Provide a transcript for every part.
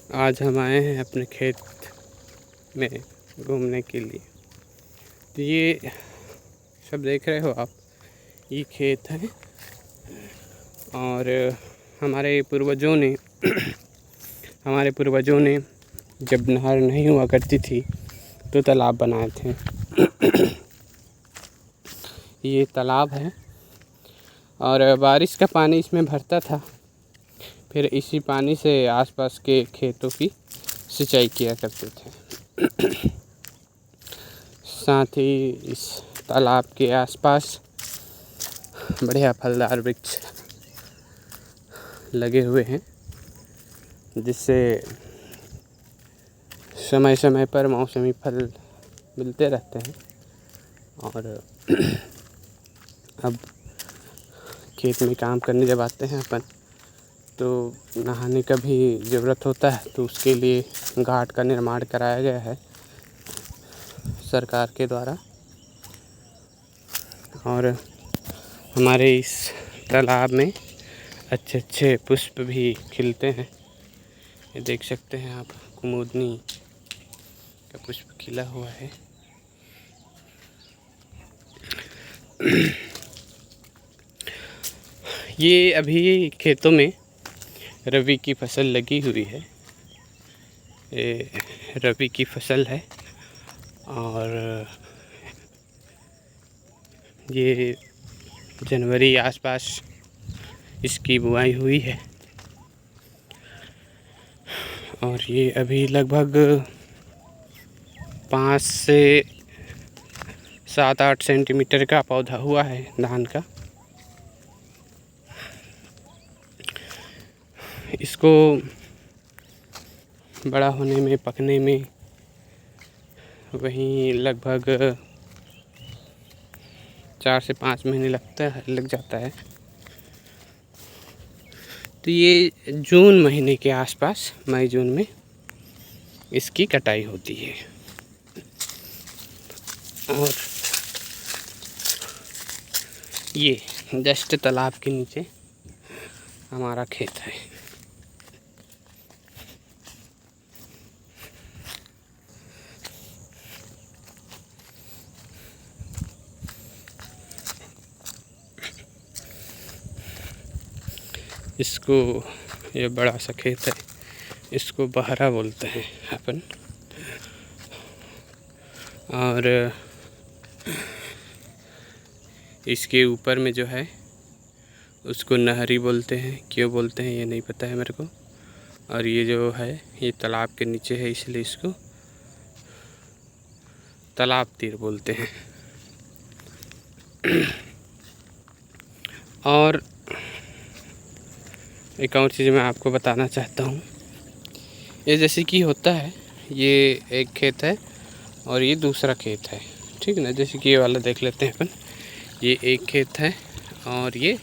आज हम आए हैं अपने खेत में घूमने के लिए। तो ये सब देख रहे हो आप, ये खेत है और हमारे पूर्वजों ने जब नहर नहीं हुआ करती थी तो तालाब बनाए थे। ये तालाब है और बारिश का पानी इसमें भरता था, फिर इसी पानी से आसपास के खेतों की सिंचाई किया करते थे। साथ ही इस तालाब के आसपास बढ़िया फलदार वृक्ष लगे हुए हैं, जिससे समय समय पर मौसमी फल मिलते रहते हैं। और अब खेत में काम करने जब आते हैं अपन, तो नहाने का भी ज़रूरत होता है, तो उसके लिए घाट का निर्माण कराया गया है सरकार के द्वारा। और हमारे इस तालाब में अच्छे अच्छे पुष्प भी खिलते हैं। ये देख सकते हैं आप, कुमुदनी का पुष्प खिला हुआ है। ये अभी खेतों में रबी की फसल लगी हुई है। ये रबी की फसल है और ये जनवरी आसपास इसकी बुआई हुई है और ये अभी लगभग 5 से 7-8 सेंटीमीटर का पौधा हुआ है धान का। इसको बड़ा होने में, पकने में वहीं लगभग 4 से 5 महीने लग जाता है। तो ये जून महीने के आसपास, मई जून में इसकी कटाई होती है। और ये जस्ट तालाब के नीचे हमारा खेत है। इसको, ये बड़ा सा खेत है, इसको बहरा बोलते हैं अपन। और इसके ऊपर में जो है उसको नहरी बोलते हैं। क्यों बोलते हैं ये नहीं पता है मेरे को। और ये जो है ये तालाब के नीचे है, इसलिए इसको तालाब तीर बोलते हैं। और एक और चीज़ मैं आपको बताना चाहता हूँ। ये जैसे कि होता है, ये एक खेत है और ये दूसरा खेत है, ठीक है ना। जैसे कि ये वाला देख लेते हैं अपन, ये एक खेत है और ये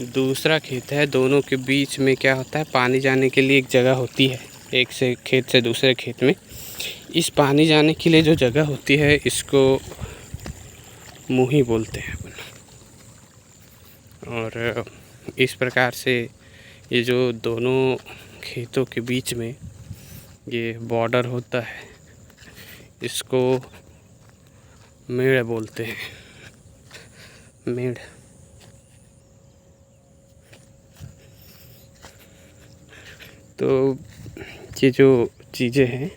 दूसरा खेत है। दोनों के बीच में क्या होता है, पानी जाने के लिए एक जगह होती है, एक से खेत से दूसरे खेत में। इस पानी जाने के लिए जो जगह होती है, इसको मुही बोलते हैं अपन। और इस प्रकार से ये जो दोनों खेतों के बीच में ये बॉर्डर होता है, इसको मेड़ बोलते हैं, मेड़। तो ये जो चीज़ें हैं,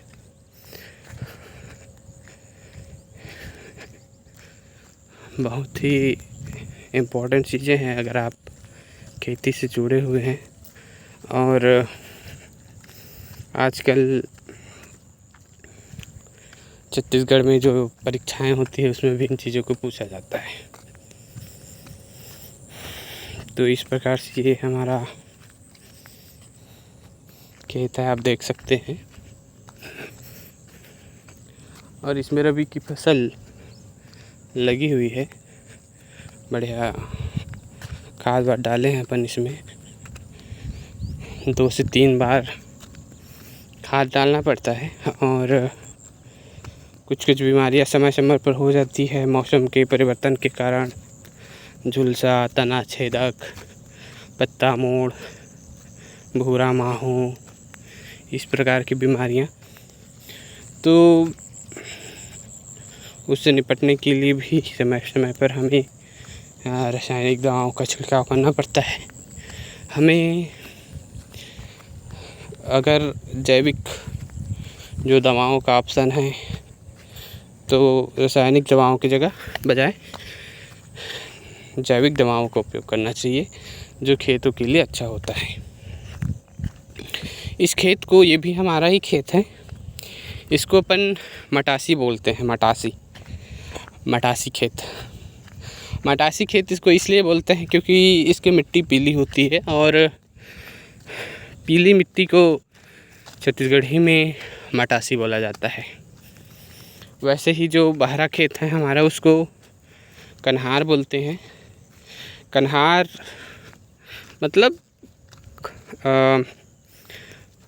बहुत ही इम्पोर्टेंट चीज़ें हैं अगर आप खेती से जुड़े हुए हैं। और आजकल छत्तीसगढ़ में जो परीक्षाएं होती है, उसमें भी इन चीज़ों को पूछा जाता है। तो इस प्रकार से ये हमारा खेत है, आप देख सकते हैं। और इसमें रबी की फसल लगी हुई है। बढ़िया खाद वाद डाले हैं अपन इसमें। 2 से 3 बार खाद डालना पड़ता है। और कुछ कुछ बीमारियां समय समय पर हो जाती है मौसम के परिवर्तन के कारण। झुलसा, तना छेदक, पत्ता मोड़, भूरा माहू, इस प्रकार की बीमारियाँ, तो उससे निपटने के लिए भी समय समय पर हमें रासायनिक दवाओं का छिड़काव करना पड़ता है। हमें अगर जैविक जो दवाओं का ऑप्शन है तो रासायनिक दवाओं की जगह बजाय जैविक दवाओं का उपयोग करना चाहिए, जो खेतों के लिए अच्छा होता है। इस खेत को, ये भी हमारा ही खेत है, इसको अपन मटासी बोलते हैं। मटासी खेत इसको इसलिए बोलते हैं क्योंकि इसकी मिट्टी पीली होती है, और पीली मिट्टी को छत्तीसगढ़ी में मटासी बोला जाता है। वैसे ही जो बहरा खेत है हमारा, उसको कन्हार बोलते हैं। कन्हार मतलब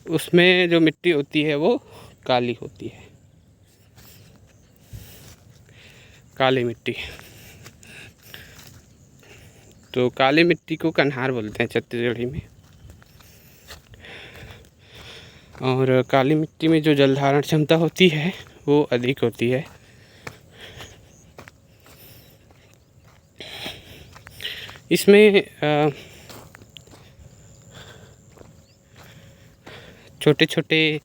उसमें जो मिट्टी होती है वो काली होती है, काली मिट्टी। तो काली मिट्टी को कन्हार बोलते हैं छत्तीसगढ़ी में। और काली मिट्टी में जो जल धारण क्षमता होती है वो अधिक होती है। इसमें छोटे छोटे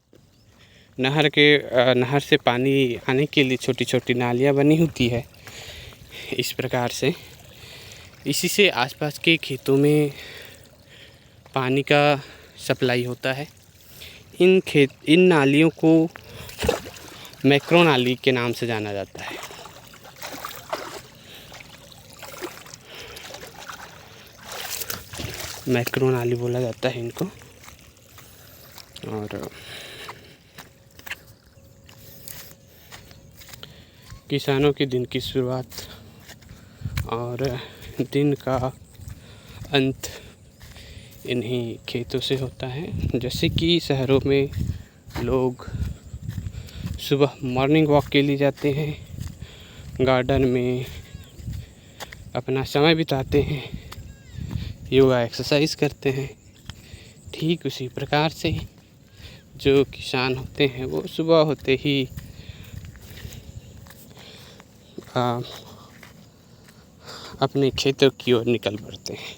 नहर से पानी आने के लिए छोटी छोटी नालियाँ बनी होती है। इस प्रकार से इसी से आसपास के खेतों में पानी का सप्लाई होता है। इन नालियों को मैक्रो नाली के नाम से जाना जाता है। मैक्रो नाली बोला जाता है इनको। और किसानों के दिन की शुरुआत और दिन का अंत इन्हीं खेतों से होता है। जैसे कि शहरों में लोग सुबह मॉर्निंग वॉक के लिए जाते हैं, गार्डन में अपना समय बिताते हैं, योगा एक्सरसाइज करते हैं। ठीक उसी प्रकार से जो किसान होते हैं वो सुबह होते ही अपने खेतों की ओर निकल पड़ते हैं।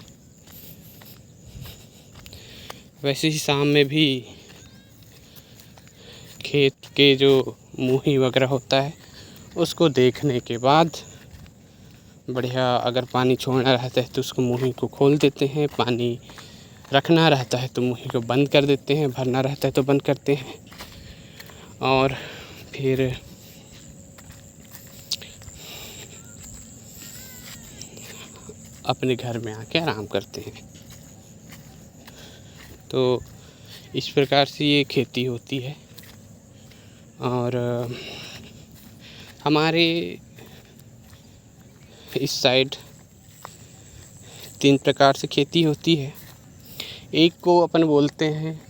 वैसे ही शाम में भी खेत के जो मुही वगैरह होता है उसको देखने के बाद बढ़िया, अगर पानी छोड़ना रहता है तो उसको मुही को खोल देते हैं, पानी रखना रहता है तो मुही को बंद कर देते हैं, भरना रहता है तो बंद करते हैं, और फिर अपने घर में आके आराम करते हैं। तो इस प्रकार से ये खेती होती है। और हमारे इस साइड 3 प्रकार से खेती होती है। एक को अपन बोलते हैं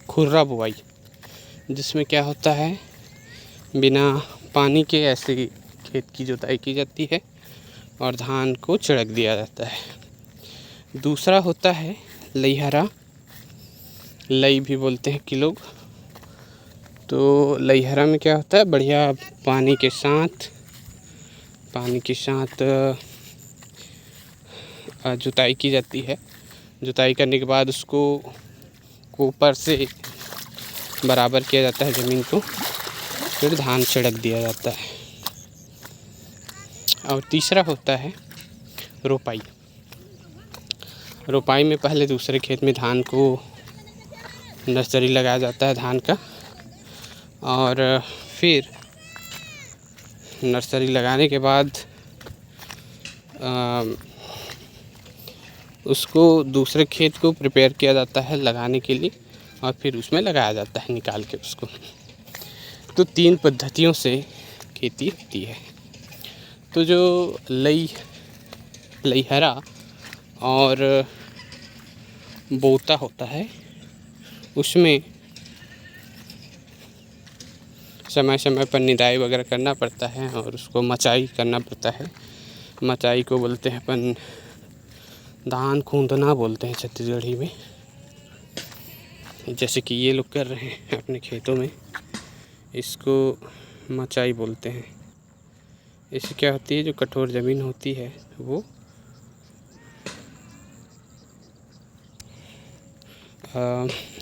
खुर्रा बुआई, जिसमें क्या होता है, बिना पानी के ऐसे खेत की जुताई की जाती है और धान को छिड़क दिया जाता है। दूसरा होता है लईहरा, लई भी बोलते हैं कि लोग। तो लईहरा में क्या होता है, बढ़िया पानी के साथ जुताई की जाती है। जुताई करने के बाद उसको ऊपर से बराबर किया जाता है ज़मीन को, फिर धान छिड़क दिया जाता है। और तीसरा होता है रोपाई। रोपाई में पहले दूसरे खेत में धान को नर्सरी लगाया जाता है धान का, और फिर नर्सरी लगाने के बाद उसको दूसरे खेत को प्रिपेयर किया जाता है लगाने के लिए, और फिर उसमें लगाया जाता है निकाल के उसको। तो 3 पद्धतियों से खेती होती है। तो जो लईहरा और बोता होता है उसमें समय समय पर निदाई वगैरह करना पड़ता है और उसको मचाई करना पड़ता है। मचाई को बोलते हैं अपन धान खूंदना बोलते हैं छत्तीसगढ़ी में। जैसे कि ये लोग कर रहे हैं अपने खेतों में, इसको मचाई बोलते हैं। इससे क्या होती है, जो कठोर ज़मीन होती है वो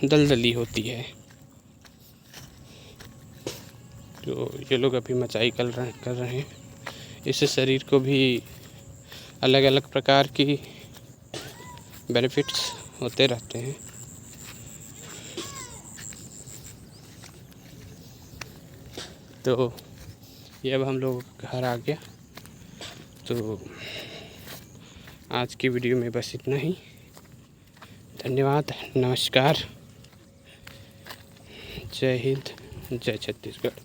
दलदली होती है। तो ये लोग अभी मचाई कर रहे हैं। इससे शरीर को भी अलग अलग प्रकार की बेनिफिट्स होते रहते हैं। तो ये अब हम लोग घर आ गया। तो आज की वीडियो में बस इतना ही। धन्यवाद, नमस्कार, जय हिंद, जय छत्तीसगढ़।